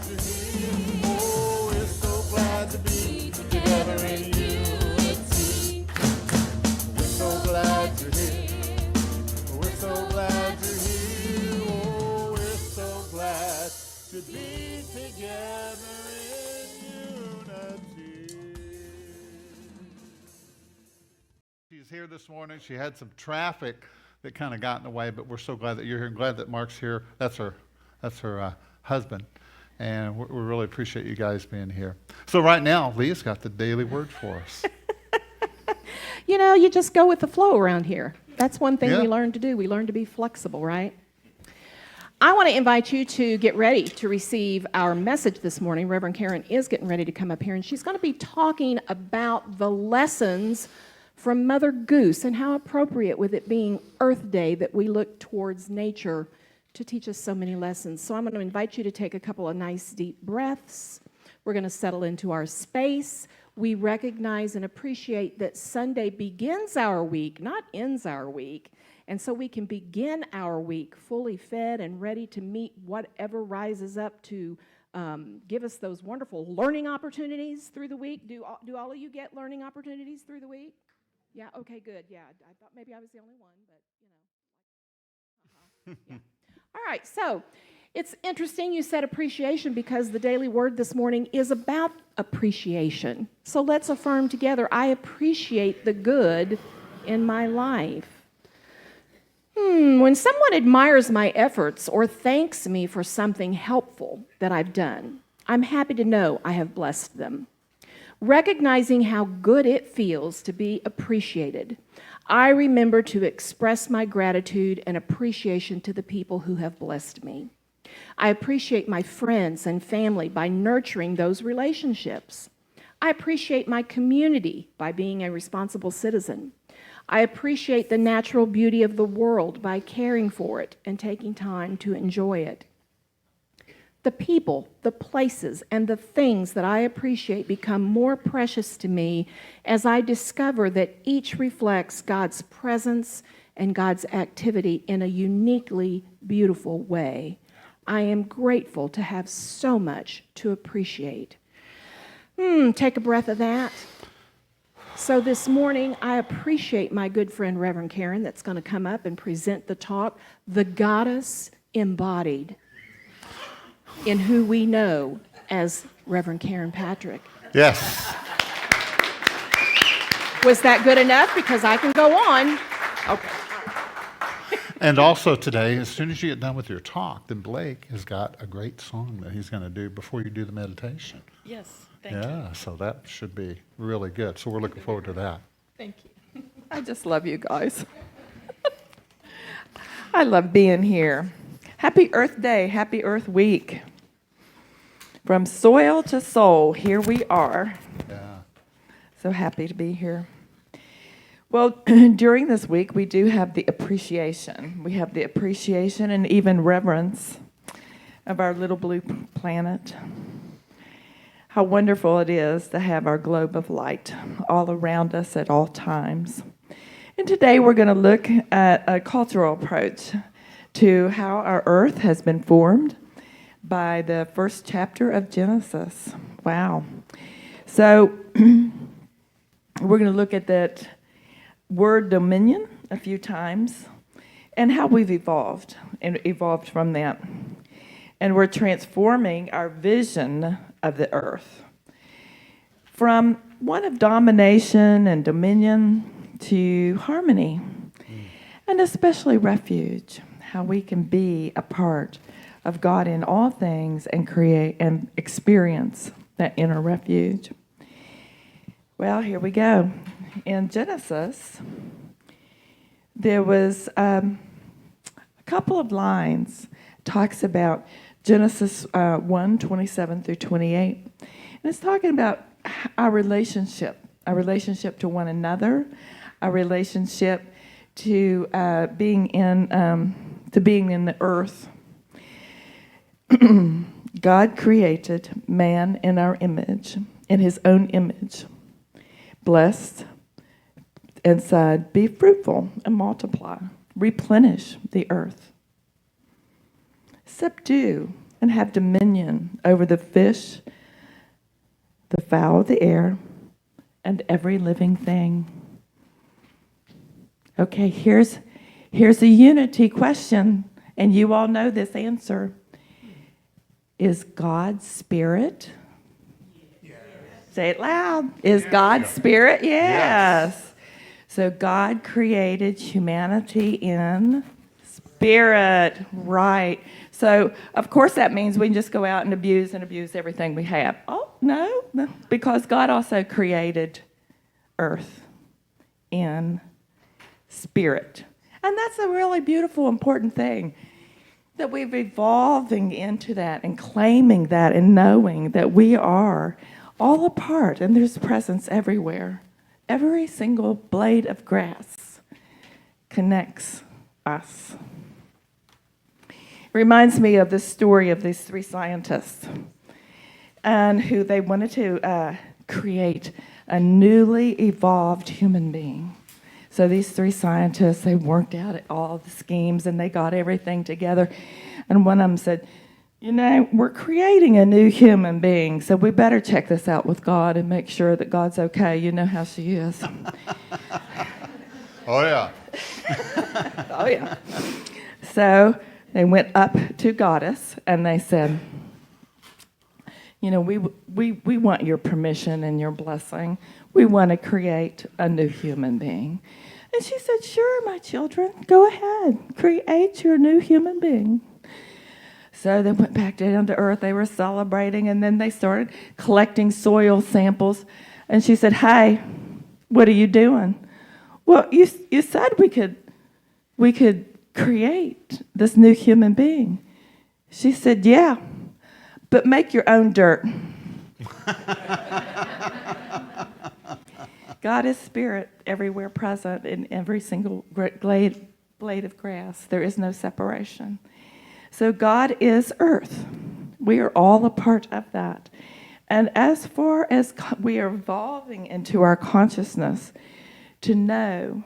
you're here. Oh, we're so glad to be together in unity. We're so glad you're here. We're so glad you're here. Oh, we're so glad to be together in unity. She's here this morning. She had some traffic that kind of got in the way, but we're so glad that you're here and glad that Mark's here. That's her husband, and we really appreciate you guys being here. So right now, Leah's got the daily word for us. You know, you just go with the flow around here. That's one thing Yeah. we learn to do. We learn to be flexible, right? I want to invite you to get ready to receive our message this morning. Reverend Karen is getting ready to come up here, and she's going to be talking about the lessons from Mother Goose and how appropriate, with it being Earth Day, that we look towards nature to teach us so many lessons. So I'm going to invite you to take a couple of nice deep breaths. We're going to settle into our space. We recognize and appreciate that Sunday begins our week, not ends our week. And so we can begin our week fully fed and ready to meet whatever rises up to give us those wonderful learning opportunities through the week. Do all of you get learning opportunities through the week? Yeah, okay, good. Yeah, I thought maybe I was the only one, but, you know. Yeah. All right, so it's interesting you said appreciation, because the daily word this morning is about appreciation. So let's affirm together, I appreciate the good in my life. When someone admires my efforts or thanks me for something helpful that I've done, I'm happy to know I have blessed them. Recognizing how good it feels to be appreciated, I remember to express my gratitude and appreciation to the people who have blessed me. I appreciate my friends and family by nurturing those relationships. I appreciate my community by being a responsible citizen. I appreciate the natural beauty of the world by caring for it and taking time to enjoy it. The people, the places, and the things that I appreciate become more precious to me as I discover that each reflects God's presence and God's activity in a uniquely beautiful way. I am grateful to have so much to appreciate. Take a breath of that. So this morning, I appreciate my good friend, Reverend Karen, that's going to come up and present the talk, The Goddess Embodied, in who we know as Reverend Karen Patrick. Yes. Was that good enough? Because I can go on. Okay. And also today, as soon as you get done with your talk, then Blake has got a great song that he's going to do before you do the meditation. Yes, thank you. Yeah, so that should be really good. So we're looking forward to that. Thank you. I just love you guys. I love being here. Happy Earth Day, happy Earth Week. From soil to soul, here we are. Yeah. So happy to be here. Well, during this week, we do have the appreciation. We have the appreciation and even reverence of our little blue planet. How wonderful it is to have our globe of light all around us at all times. And today we're going to look at a cultural approach to how our earth has been formed by the first chapter of Genesis. Wow. So we're going to look at that word dominion a few times and how we've evolved from that. And we're transforming our vision of the earth from one of domination and dominion to harmony, and especially refuge, how we can be a part of God in all things and create and experience that inner refuge. Well, here we go. In Genesis, there was a couple of lines, talks about Genesis 1:27 through 28. And it's talking about our relationship to one another, our relationship to being in the earth. God created man in our image, in his own image. Blessed and said, be fruitful and multiply, replenish the earth. Subdue and have dominion over the fish, the fowl of the air, and every living thing. Okay, here's a unity question, and you all know this answer. Is God spirit? Yes. Say it loud. Is God spirit? Yes. So God created humanity in spirit, right. So, of course, that means we can just go out and abuse everything we have. Oh, no, because God also created earth in spirit. And that's a really beautiful, important thing, that we're evolving into that and claiming that and knowing that we are all a part, and there's presence everywhere. Every single blade of grass connects us. Reminds me of the story of these 3 scientists, and who they wanted to create a newly evolved human being. So these 3 scientists, they worked out all the schemes and they got everything together. And one of them said, we're creating a new human being, so we better check this out with God and make sure that God's okay. You know how she is. Oh, yeah. Oh, yeah. So they went up to Goddess and they said, we want your permission and your blessing. We want to create a new human being. And she said, sure, my children, go ahead. Create your new human being. So they went back down to earth. They were celebrating, and then they started collecting soil samples. And she said, hey, what are you doing? Well, you said we could create this new human being. She said, yeah, but make your own dirt. God is spirit, everywhere present in every single blade of grass. There is no separation. So God is earth. We are all a part of that. And as far as we are evolving into our consciousness to know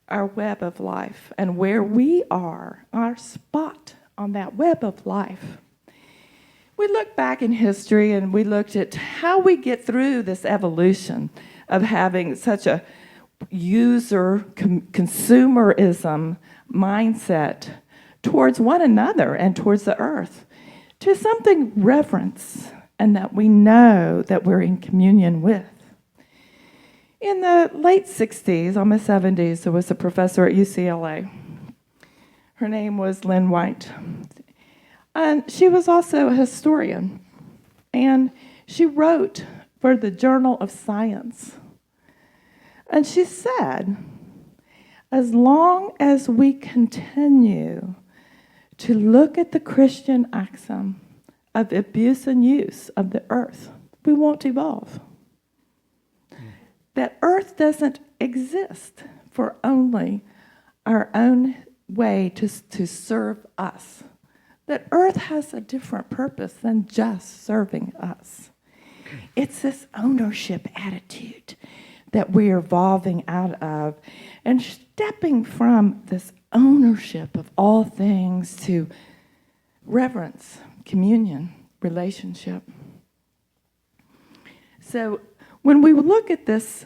our web of life and where we are, our spot on that web of life, we look back in history and we looked at how we get through this evolution of having such a consumerism mindset towards one another and towards the earth, to something reverence and that we know that we're in communion with. In the late 60s, almost 70s, there was a professor at UCLA. Her name was Lynn White. And she was also a historian. And she wrote for the Journal of Science. And she said, as long as we continue to look at the Christian axiom of abuse and use of the earth, we won't evolve. That earth doesn't exist for only our own way to serve us. That earth has a different purpose than just serving us. It's this ownership attitude that we're evolving out of and stepping from this ownership of all things to reverence, communion, relationship. So when we look at this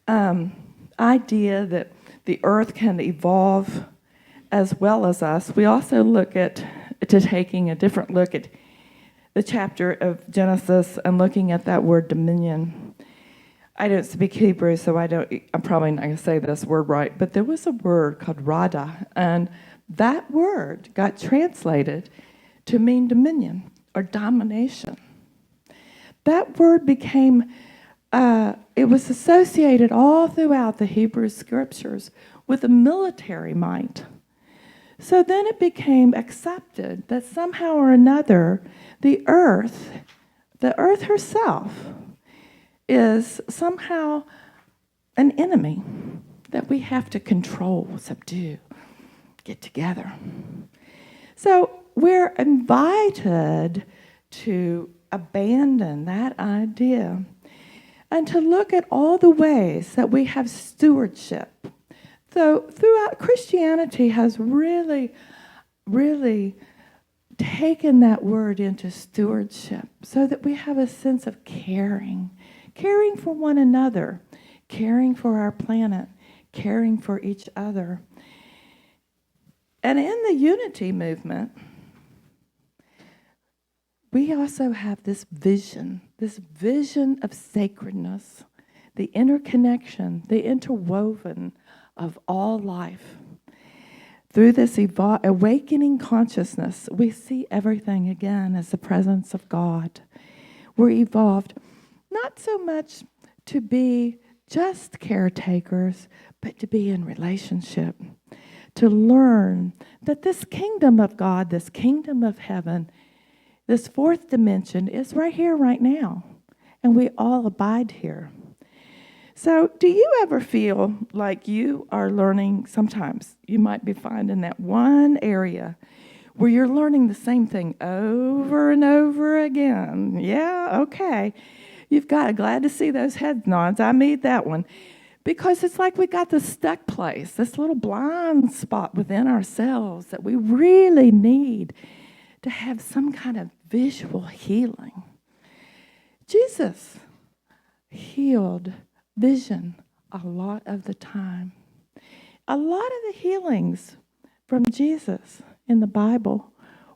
idea that the earth can evolve as well as us, we also look at taking a different look at the chapter of Genesis and looking at that word dominion. I don't speak Hebrew, so I'm probably not going to say this word right, but there was a word called rada, and that word got translated to mean dominion or domination. That word became, it was associated all throughout the Hebrew scriptures with a military might. So then it became accepted that somehow or another, the earth herself, is somehow an enemy that we have to control, subdue, get together. So we're invited to abandon that idea and to look at all the ways that we have stewardship. So throughout, Christianity has really, really taken that word into stewardship so that we have a sense of caring for one another, caring for our planet, caring for each other. And in the unity movement, we also have this vision of sacredness, the interconnection, the interwoven of all life. Through this awakening consciousness, we see everything again as the presence of God. We're evolved not so much to be just caretakers, but to be in relationship, to learn that this kingdom of God, this kingdom of heaven, this fourth dimension is right here, right now, and we all abide here. So do you ever feel like you are learning? Sometimes you might be finding that one area where you're learning the same thing over and over again. Yeah, okay. You've got, glad to see those head nods. I made that one. Because it's like we got this stuck place, this little blind spot within ourselves that we really need to have some kind of visual healing. Jesus healed vision a lot of the time. A lot of the healings from Jesus in the Bible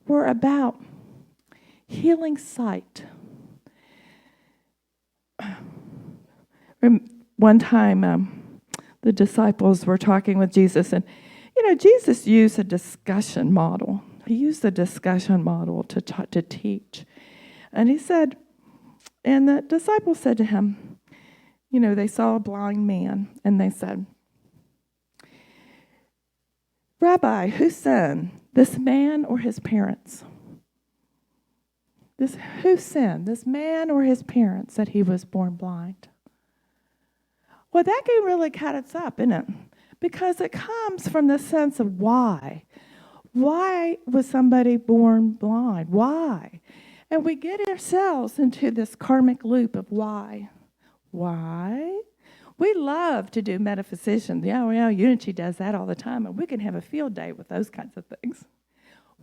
were about healing sight. One time, the disciples were talking with Jesus, and Jesus used a discussion model. He used the discussion model to teach. And he said, and the disciples said to him, they saw a blind man, and they said, Rabbi, who sinned, this man or his parents? Who sinned, this man or his parents, that he was born blind? Well, that can really cut us up, isn't it? Because it comes from the sense of why. Why was somebody born blind? Why? And we get ourselves into this karmic loop of why. Why? We love to do metaphysicians. Yeah, Unity does that all the time, and we can have a field day with those kinds of things.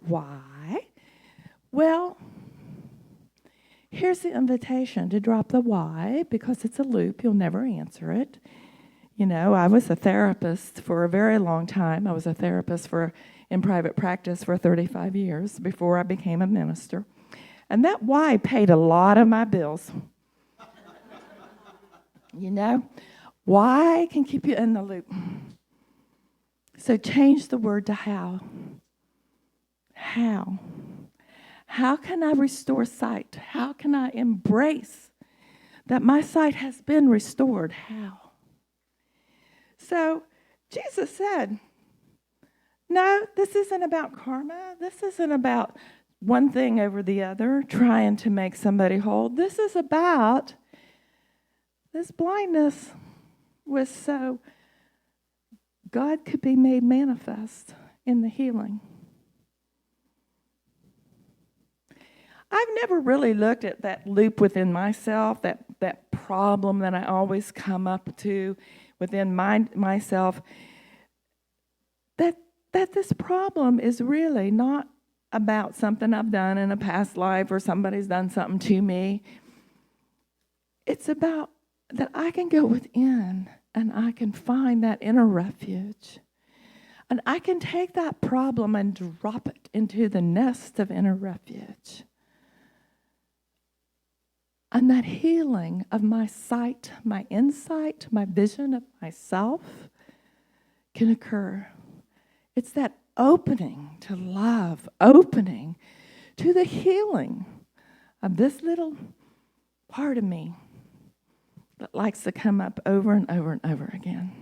Why? Well, here's the invitation to drop the why, because it's a loop. You'll never answer it. I was a therapist for a very long time. I was a therapist in private practice for 35 years before I became a minister. And that why paid a lot of my bills. Why can keep you in the loop. So change the word to how. How? How can I restore sight? How can I embrace that my sight has been restored? How? So Jesus said, no, this isn't about karma. This isn't about one thing over the other, trying to make somebody whole. This is about this blindness was so God could be made manifest in the healing. I've never really looked at that loop within myself, that problem that I always come up to within myself, that this problem is really not about something I've done in a past life or somebody's done something to me. It's about that I can go within and I can find that inner refuge. And I can take that problem and drop it into the nest of inner refuge. And that healing of my sight, my insight, my vision of myself can occur. It's that opening to love, opening to the healing of this little part of me that likes to come up over and over and over again.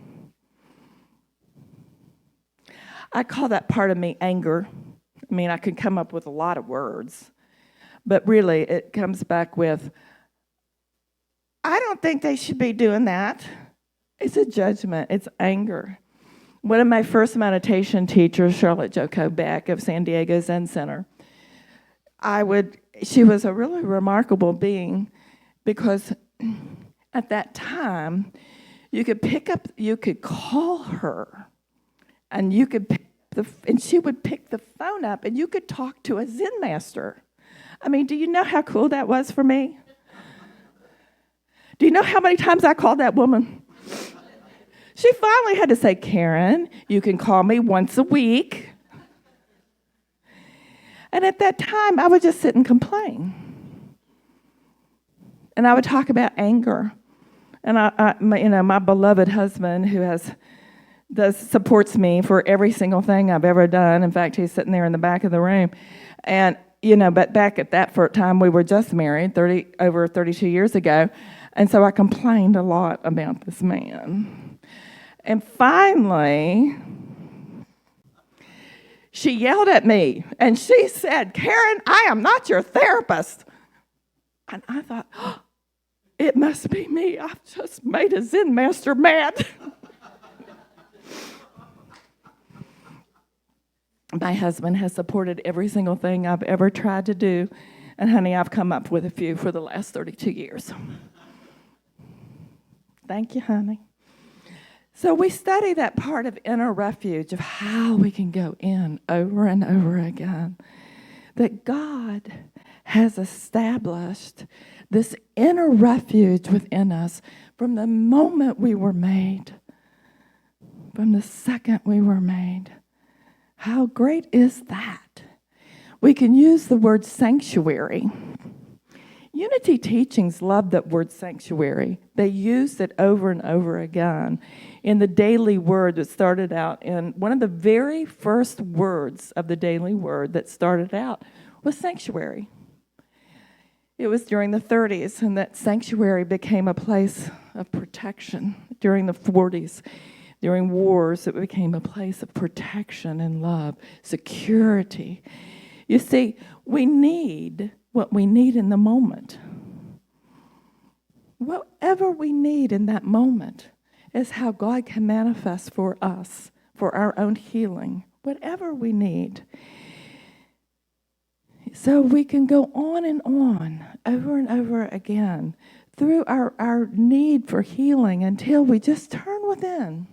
I call that part of me anger. I could come up with a lot of words, but really it comes back with, I don't think they should be doing that. It's a judgment. It's anger. One of my first meditation teachers, Charlotte Joko Beck of San Diego Zen Center, she was a really remarkable being because at that time, you could call her and you could pick up and she would pick the phone up, and you could talk to a Zen master. I mean, do you know how cool that was for me? Do you know how many times I called that woman? She finally had to say, Karen, you can call me once a week. And at that time, I would just sit and complain. And I would talk about anger. And my beloved husband, who supports me for every single thing I've ever done. In fact, he's sitting there in the back of the room. And, but back at that time, we were just married over 32 years ago. And so I complained a lot about this man. And finally, she yelled at me, and she said, Karen, I am not your therapist. And I thought, oh, it must be me. I've just made a Zen master mad. My husband has supported every single thing I've ever tried to do. And honey, I've come up with a few for the last 32 years. Thank you, honey. So we study that part of inner refuge, of how we can go in over and over again. That God has established this inner refuge within us from the moment we were made, from the second we were made. How great is that? We can use the word sanctuary. Unity teachings love that word sanctuary. They used it over and over again in the daily word that started out in one of the very first words of the daily word that started out was sanctuary. It was during the 30s, and that sanctuary became a place of protection. During the 40s, during wars, it became a place of protection and love, security. You see, we need what we need in the moment. Whatever we need in that moment is how God can manifest for us, for our own healing, whatever we need. So we can go on, over and over again, through our need for healing until we just turn within.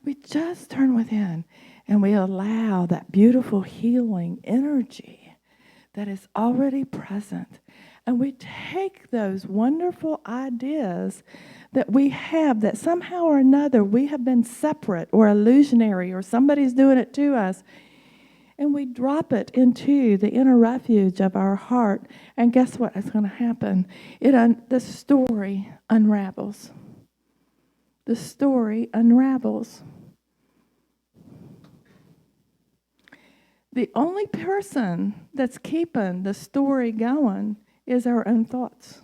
We just turn within, and we allow that beautiful healing energy that is already present. And we take those wonderful ideas that we have, that somehow or another we have been separate or illusionary, or somebody's doing it to us, and we drop it into the inner refuge of our heart. And guess what is going to happen? The story unravels. The story unravels. The only person that's keeping the story going is our own thoughts,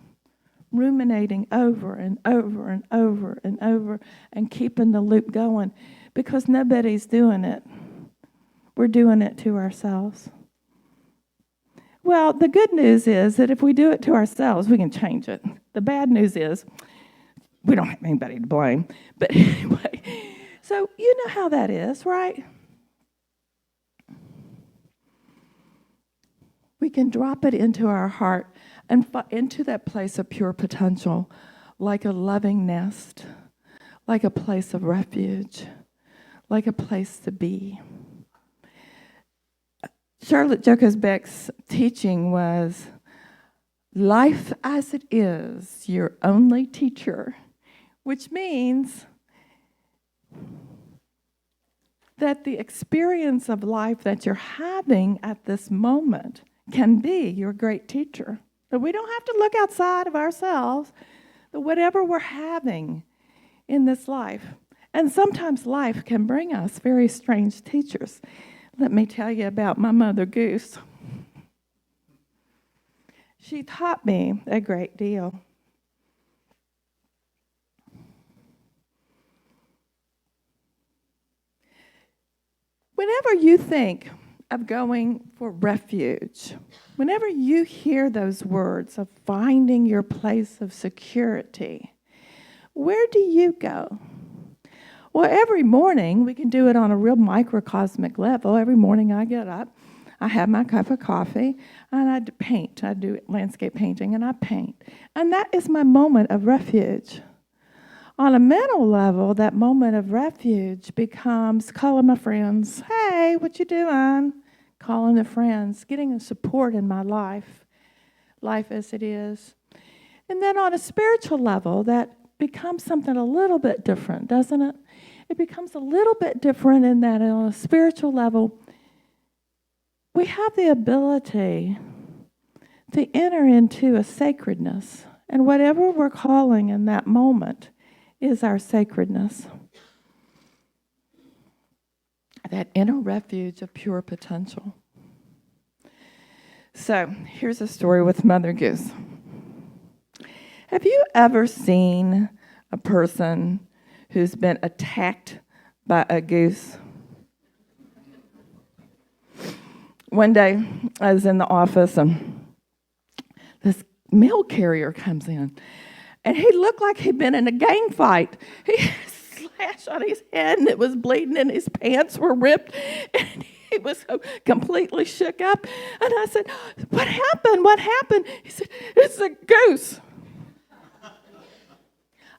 ruminating over and over and over and over and keeping the loop going, because nobody's doing it. We're doing it to ourselves. Well, the good news is that if we do it to ourselves, we can change it. The bad news is we don't have anybody to blame. But anyway, so you know how that is, right? We can drop it into our heart and into that place of pure potential, like a loving nest, like a place of refuge, like a place to be. Charlotte Jacques Beck's teaching was, life as it is, your only teacher, which means that the experience of life that you're having at this moment can be your great teacher. That we don't have to look outside of ourselves, but whatever we're having in this life. And sometimes life can bring us very strange teachers. Let me tell you about my mother, Goose. She taught me a great deal. Whenever you think of going for refuge, whenever you hear those words of finding your place of security, where do you go? Well, every morning, we can do it on a real microcosmic level. Every morning I get up, I have my cup of coffee, and I paint. I do landscape painting, and I paint. And that is my moment of refuge. On a mental level, that moment of refuge becomes calling my friends. Hey, what you doing? Calling the friends, getting the support in my life as it is. And then on a spiritual level, that becomes something a little bit different, doesn't it? It becomes a little bit different in that on a spiritual level, we have the ability to enter into a sacredness. And whatever we're calling in that moment is our sacredness. That inner refuge of pure potential. So, here's a story with Mother Goose. Have you ever seen a person who's been attacked by a goose? One day, I was in the office, and this mail carrier comes in, and he looked like he'd been in a gang fight. He had a slash on his head, and it was bleeding, and his pants were ripped, and he was so completely shook up. And I said, "What happened? What happened?" He said, "It's a goose."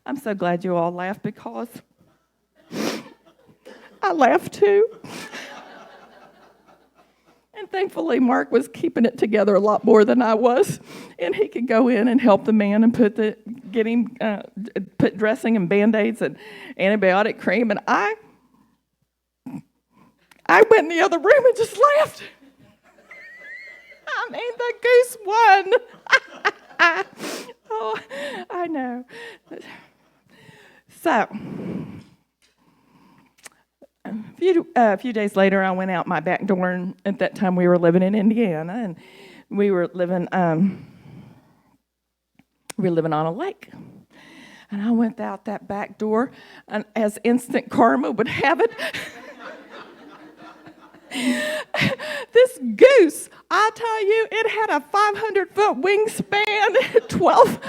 I'm so glad you all laughed, because I laughed too. And thankfully, Mark was keeping it together a lot more than I was, and he could go in and help the man and put dressing and Band-Aids and antibiotic cream. And I went in the other room and just laughed. I mean, the goose won. Oh, I know. So, a few days later, I went out my back door, and at that time we were living in Indiana, and we were living on a lake. And I went out that back door, and as instant karma would have it, this goose, I tell you, it had a 500-foot wingspan, 12.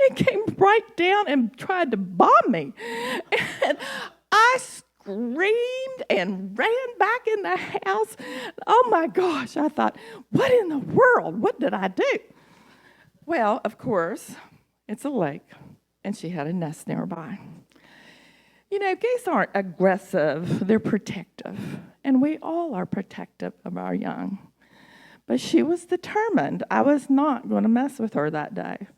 It came right down and tried to bomb me. And I screamed and ran back in the house. Oh my gosh, I thought, what in the world? What did I do? Well, of course, it's a lake, and she had a nest nearby. You know, geese aren't aggressive, they're protective, and we all are protective of our young. But she was determined. I was not going to mess with her that day.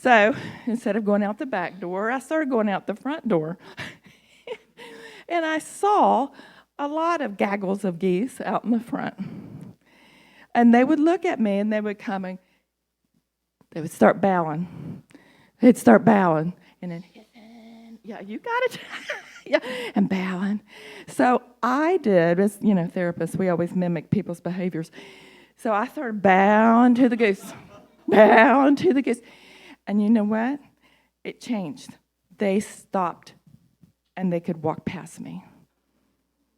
So instead of going out the back door, I started going out the front door. And I saw a lot of gaggles of geese out in the front. And they would look at me, and they would come and they would start bowing. They'd start bowing. And then, yeah, you got it. Yeah, and bowing. So I did, as you know, therapists, we always mimic people's behaviors. So I started bowing to the goose. Bowing to the goose. And you know what? It changed. They stopped, and they could walk past me.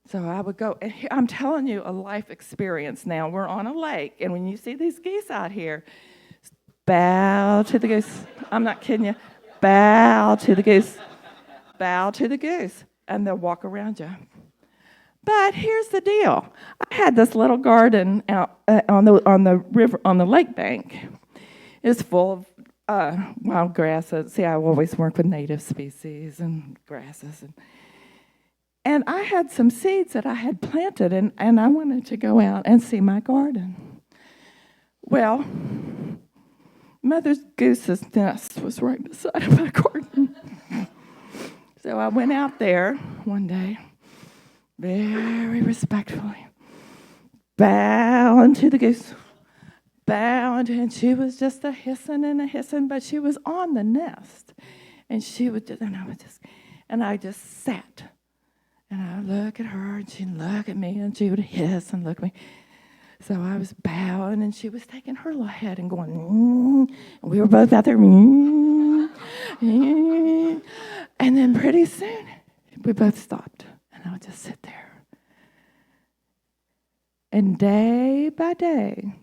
So I would go, and I'm telling you, a life experience now. We're on a lake, and when you see these geese out here, bow to the goose. I'm not kidding you. Bow to the goose. Bow to the goose, and they'll walk around you. But here's the deal. I had this little garden out on the river, on the lake bank. It's full of wild grasses. See, I always work with native species and grasses. And I had some seeds that I had planted, and I wanted to go out and see my garden. Well, Mother Goose's nest was right beside my garden. So I went out there one day, very respectfully, bowing to the goose. And she was just a hissing, but she was on the nest. And she would just, and I just sat. And I would look at her, and she'd look at me, and she would hiss and look at me. So I was bowing, and she was taking her little head and going, and we were both out there, and then pretty soon, we both stopped, and I would just sit there. And day by day,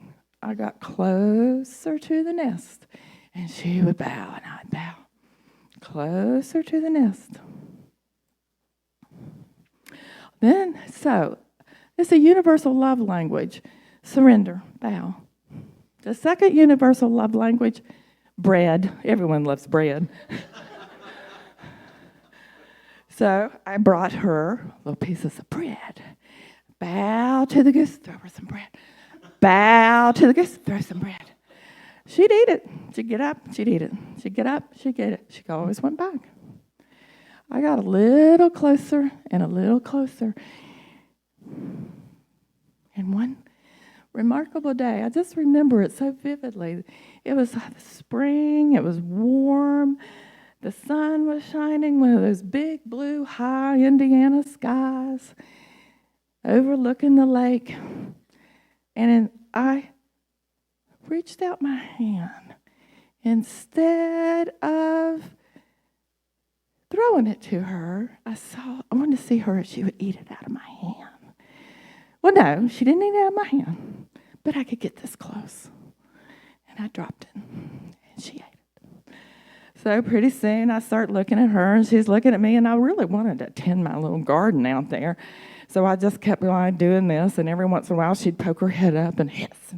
I got closer to the nest, and she would bow, and I'd bow. Closer to the nest. Then, so, it's a universal love language. Surrender, bow. The second universal love language, bread. Everyone loves bread. So I brought her little pieces of bread. Bow to the goose, throw her some bread. Bow to the goose, throw some bread. She'd eat it. She'd get up, she'd eat it. She'd get up, she'd get it. She always went back. I got a little closer and a little closer. And one remarkable day, I just remember it so vividly. It was spring, it was warm, the sun was shining, one of those big blue high Indiana skies overlooking the lake. And I reached out my hand. Instead of throwing it to her, I wanted to see her if she would eat it out of my hand. Well, no, she didn't eat it out of my hand, but I could get this close. And I dropped it, and she ate it. So pretty soon, I start looking at her, and she's looking at me, and I really wanted to tend my little garden out there. So I just kept on doing this, and every once in a while, she'd poke her head up and hiss,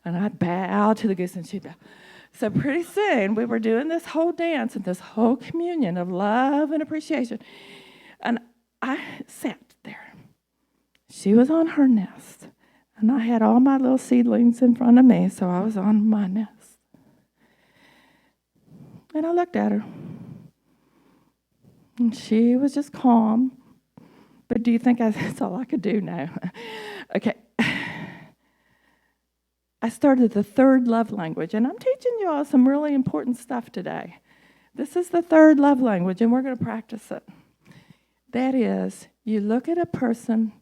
and I'd bow to the goose, and she'd bow. So pretty soon, we were doing this whole dance and this whole communion of love and appreciation. And I sat there. She was on her nest. And I had all my little seedlings in front of me, so I was on my nest. And I looked at her. And she was just calm. But do you think that's all I could do now? Okay. I started the third love language, and I'm teaching you all some really important stuff today. This is the third love language, and we're going to practice it. That is, you look at a person,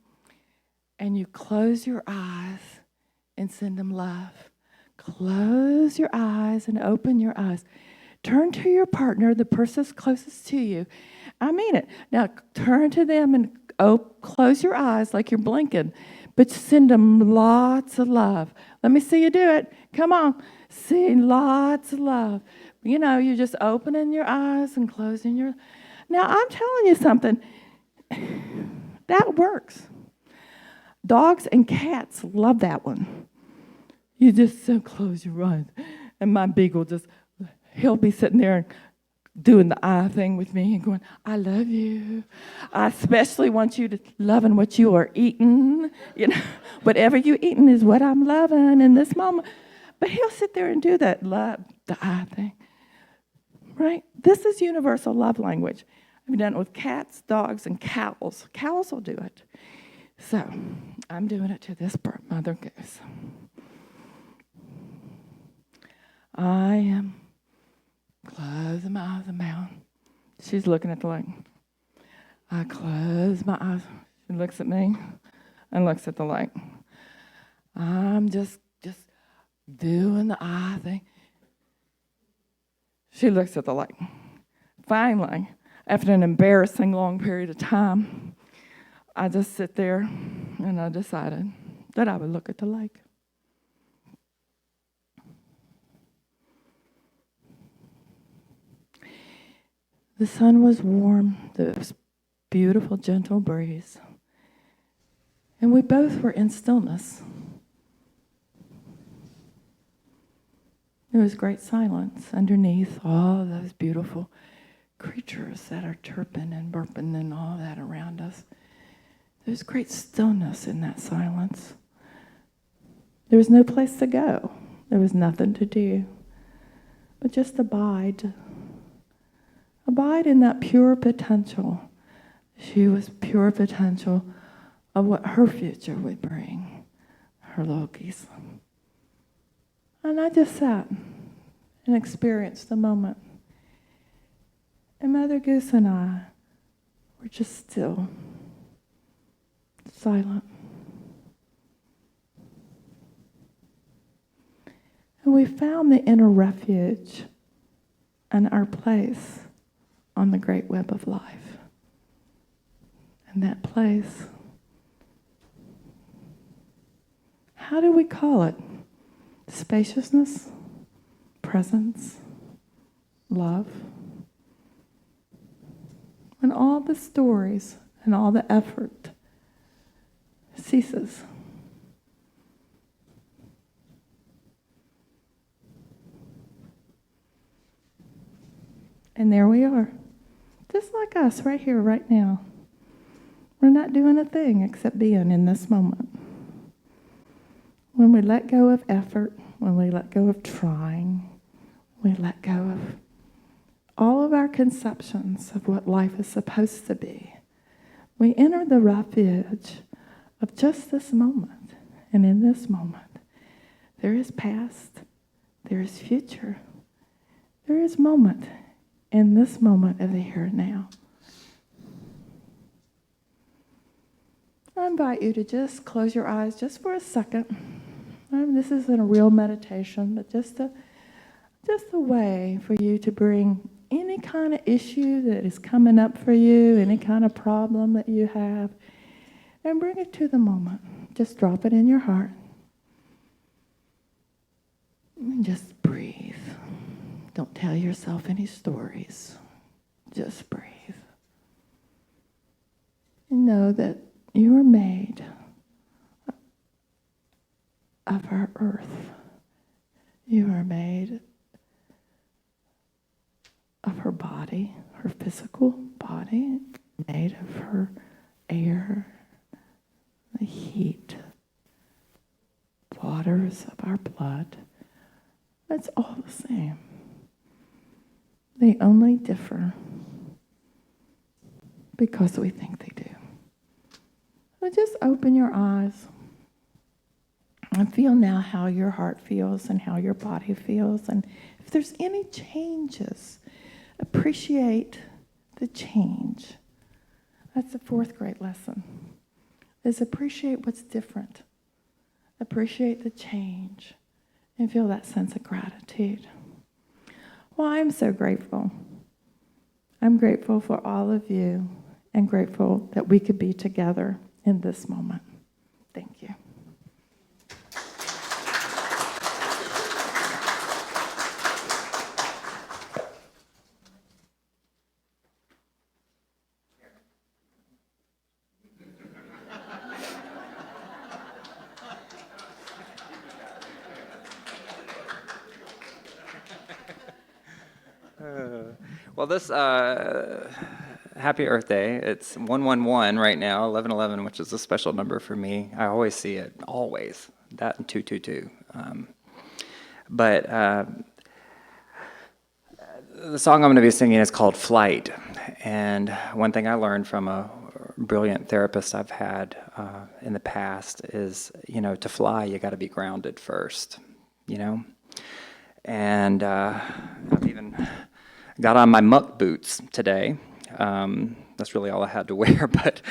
and you close your eyes and send them love. Close your eyes and open your eyes. Turn to your partner, the person closest to you. I mean it. Now, turn to them and close your eyes like you're blinking, but send them lots of love. Let me see you do it. Come on. Send lots of love. You know, you're just opening your eyes and closing your... Now, I'm telling you something. That works. Dogs and cats love that one. You just close your eyes. And my beagle he'll be sitting there doing the eye thing with me and going, I love you. I especially want you to loving what you are eating. You know, whatever you eating is what I'm loving in this moment. But he'll sit there and do that love, the eye thing. Right? This is universal love language. I've done it with cats, dogs, and cows. Cows will do it. So I'm doing it to this mother goose. I am closing my eyes and mouth. She's looking at the lake. I close my eyes. She looks at me and looks at the lake. I'm just doing the eye thing. She looks at the lake. Finally, after an embarrassing long period of time, I just sit there and I decided that I would look at the lake. The sun was warm, there was beautiful, gentle breeze. And we both were in stillness. There was great silence underneath all those beautiful creatures that are chirping and burping and all that around us. There's great stillness in that silence. There was no place to go. There was nothing to do, but just abide. Abide in that pure potential. She was pure potential of what her future would bring, her little geese. And I just sat and experienced the moment. And Mother Goose and I were just still, silent. And we found the inner refuge and our place on the great web of life. And that place, how do we call it? Spaciousness, presence, love. When all the stories and all the effort ceases. And there we are, just like us right here, right now. We're not doing a thing except being in this moment. When we let go of effort, when we let go of trying, we let go of all of our conceptions of what life is supposed to be. We enter the refuge of just this moment. And in this moment, there is past, there is future, there is moment in this moment of the here and now. I invite you to just close your eyes just for a second. This isn't a real meditation, but just a way for you to bring any kind of issue that is coming up for you, any kind of problem that you have, and bring it to the moment. Just drop it in your heart. And just breathe. Don't tell yourself any stories. Just breathe. And know that you are made of our earth. You are made of her body, her physical body, made of her air, the heat, waters of our blood. It's all the same. They only differ because we think they do. So just open your eyes and feel now how your heart feels and how your body feels. And if there's any changes, appreciate the change. That's the 4th grade lesson, is appreciate what's different. Appreciate the change and feel that sense of gratitude. Well, I'm so grateful. I'm grateful for all of you and grateful that we could be together in this moment. Thank you. Well, this Happy Earth Day, it's 111 right now, 1111, which is a special number for me. I always see it, always, that and 222. But the song I'm going to be singing is called Flight. And one thing I learned from a brilliant therapist I've had in the past is, to fly, you got to be grounded first, And I've even got on my muck boots today. That's really all I had to wear, but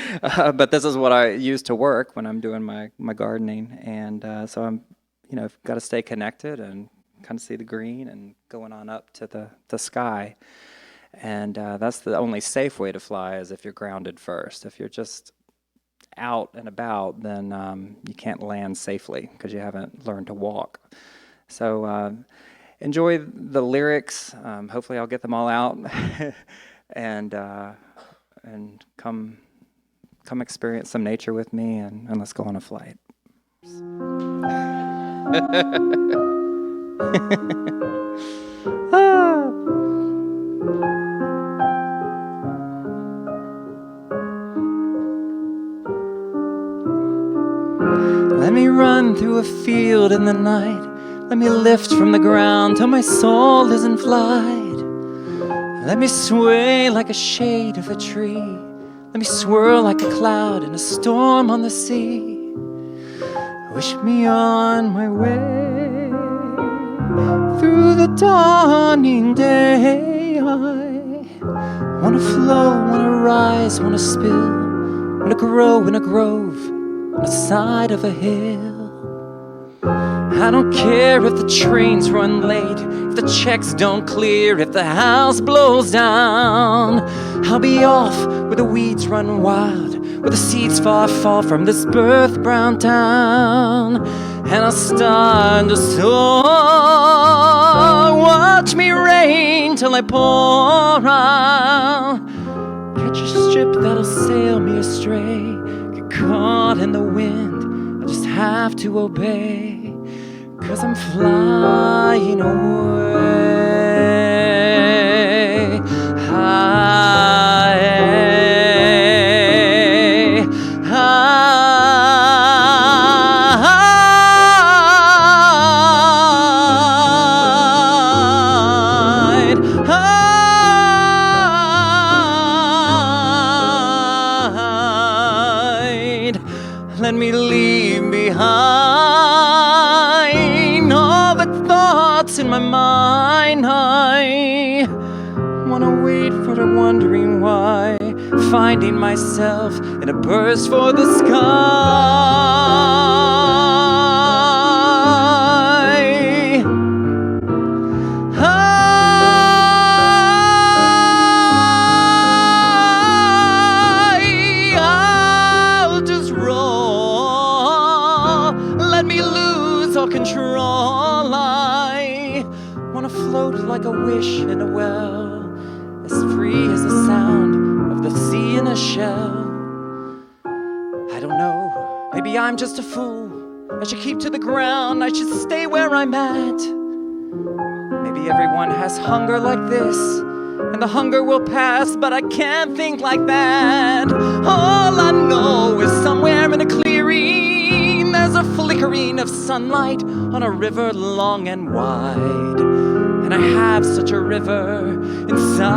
this is what I use to work when I'm doing my gardening, and so I'm, got to stay connected and kind of see the green and going on up to the sky, and that's the only safe way to fly is if you're grounded first. If you're just out and about, then you can't land safely because you haven't learned to walk. So. Enjoy the lyrics. Hopefully, I'll get them all out, and come experience some nature with me, and let's go on a flight. Let me run through a field in the night. Let me lift from the ground till my soul is in flight. Let me sway like a shade of a tree. Let me swirl like a cloud in a storm on the sea. Wish me on my way through the dawning day. I wanna flow, wanna rise, wanna spill, wanna grow in a grove on the side of a hill. I don't care if the trains run late, if the checks don't clear, if the house blows down. I'll be off where the weeds run wild, where the seeds fall from this birth-brown town. And I'll start to soar, watch me rain till I pour out. Catch a ship that'll sail me astray, get caught in the wind, I just have to obey. 'Cause I'm flying away. in my mind. I wanna wait for the wondering why, finding myself in a burst for the sky. I'll just roll. Let me lose all control. I wanna float like a wish in a well, as free as the sound of the sea in a shell. I don't know, maybe I'm just a fool. I should keep to the ground, I should stay where I'm at. Maybe everyone has hunger like this, and the hunger will pass, but I can't think like that. All I know is somewhere in a clearing, there's a flickering of sunlight on a river long and wide. And I have such a river inside.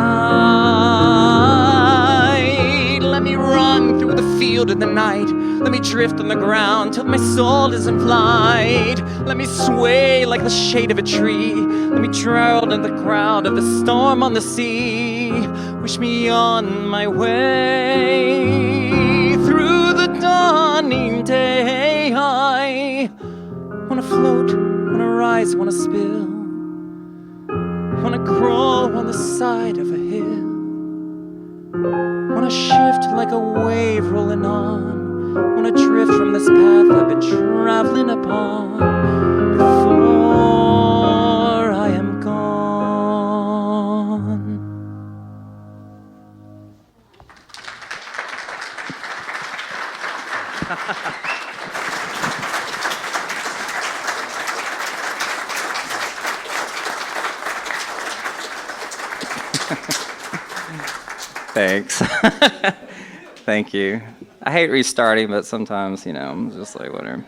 Let me run through the field in the night. Let me drift on the ground till my soul is in flight. Let me sway like the shade of a tree. Let me drown in the crowd of the storm on the sea. Wish me on my way through the dawning day. I wanna float, wanna rise, wanna spill, wanna crawl on the side of a hill, wanna shift like a wave rolling on, wanna drift from this path I've been traveling upon before I am gone. Thanks. Thank you. I hate restarting, but sometimes, I'm just like, whatever.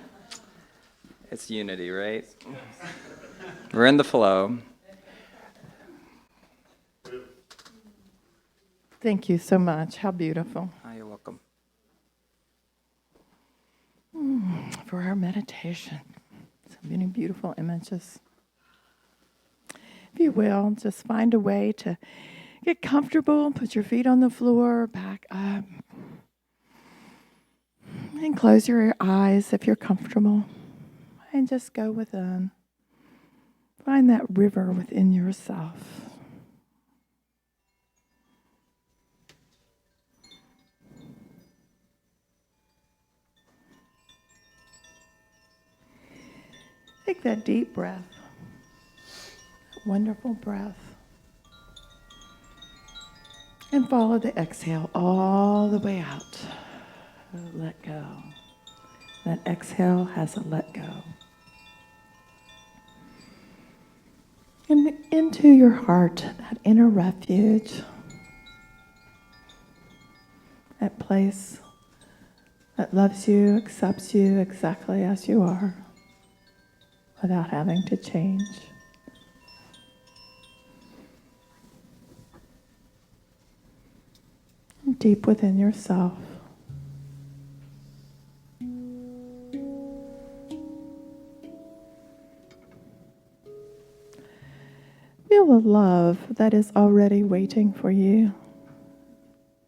It's unity, right? We're in the flow. Thank you so much. How beautiful. Oh, you're welcome. For our meditation. So many beautiful images. If you will, just find a way to get comfortable, put your feet on the floor, back up, and close your eyes if you're comfortable, and just go within. Find that river within yourself. Take that deep breath, that wonderful breath. And follow the exhale all the way out. Let go. That exhale has a let go. And into your heart, that inner refuge, that place that loves you, accepts you exactly as you are, without having to change. Deep within yourself. Feel the love that is already waiting for you.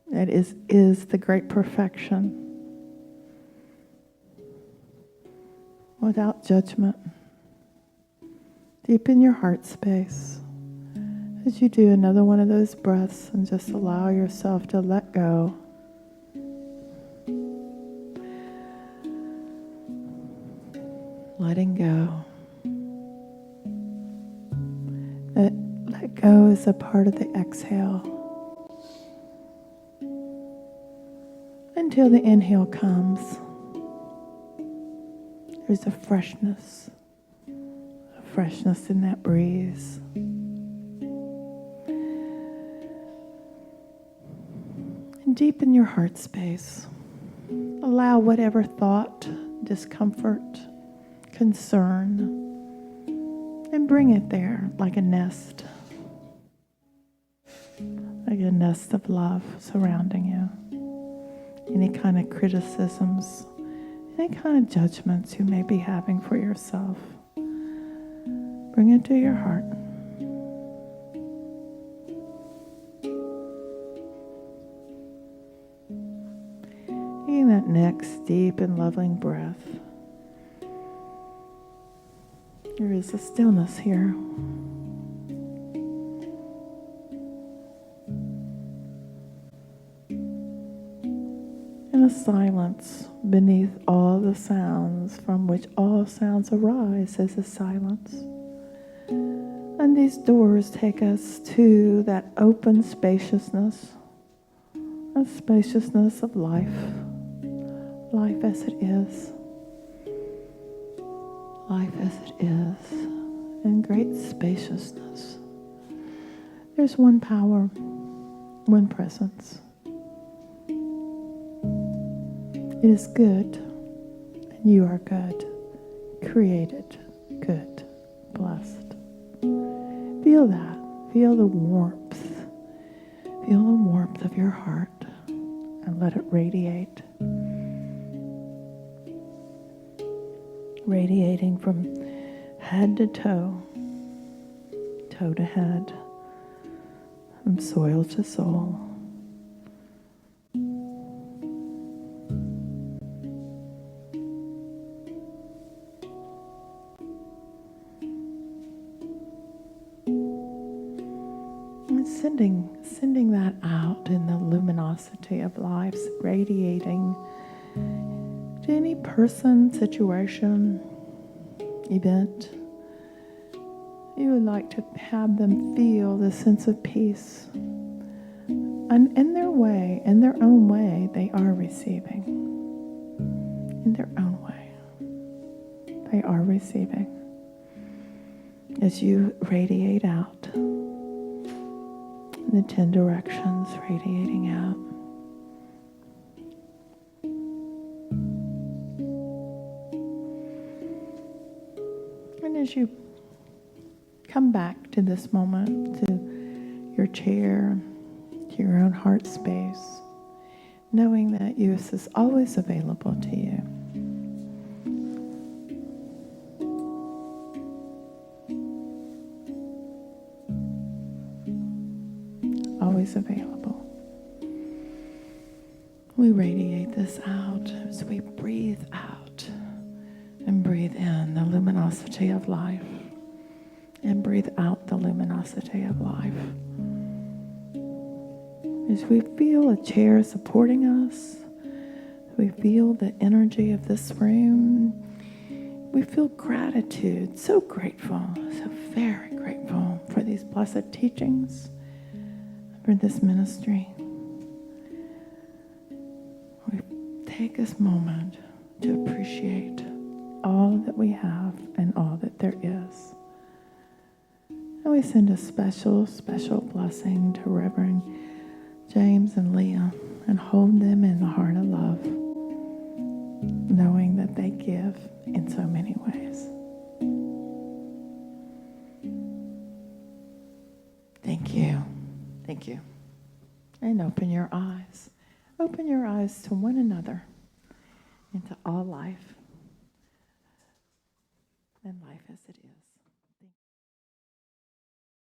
That is the great perfection. Without judgment. Deep in your heart space. As you do another one of those breaths and just allow yourself to let go. Letting go. That let go is a part of the exhale. Until the inhale comes, there's a freshness in that breeze. Deep in your heart space, allow whatever thought, discomfort, concern, and bring it there like a nest of love surrounding you. Any kind of criticisms, any kind of judgments you may be having for yourself. Bring it to your heart. Taking that next deep and loving breath. There is a stillness here. And a silence beneath all the sounds, from which all sounds arise, is a silence. And these doors take us to that open spaciousness, a spaciousness of life, life as it is, life as it is, in great spaciousness. There's one power, one presence. It is good, and you are good, created, good, blessed. Feel that. Feel the warmth. Feel the warmth of your heart, and let it radiate. Radiating from head to toe, toe to head, from soil to soul. Sending that out in the luminosity of life, radiating to any person, situation, event. You would like to have them feel the sense of peace. And in their way, in their own way, they are receiving. In their own way, they are receiving. As you radiate out, the 10 directions radiating out. And as you come back to this moment, to your chair, to your own heart space, knowing that Goose is always available to you. Always available. We radiate this out as we breathe out and breathe in the luminosity of life and breathe out the luminosity of life. As we feel a chair supporting us, we feel the energy of this room, we feel gratitude, so grateful, so very grateful for these blessed teachings, for this ministry. We take this moment to appreciate all that we have and all that there is. And we send a special, special blessing to Reverend James and Leah and hold them in the heart of love, knowing that they give in so many ways. Thank you. Thank you. And open your eyes. Open your eyes to one another, into all life, and life as it is.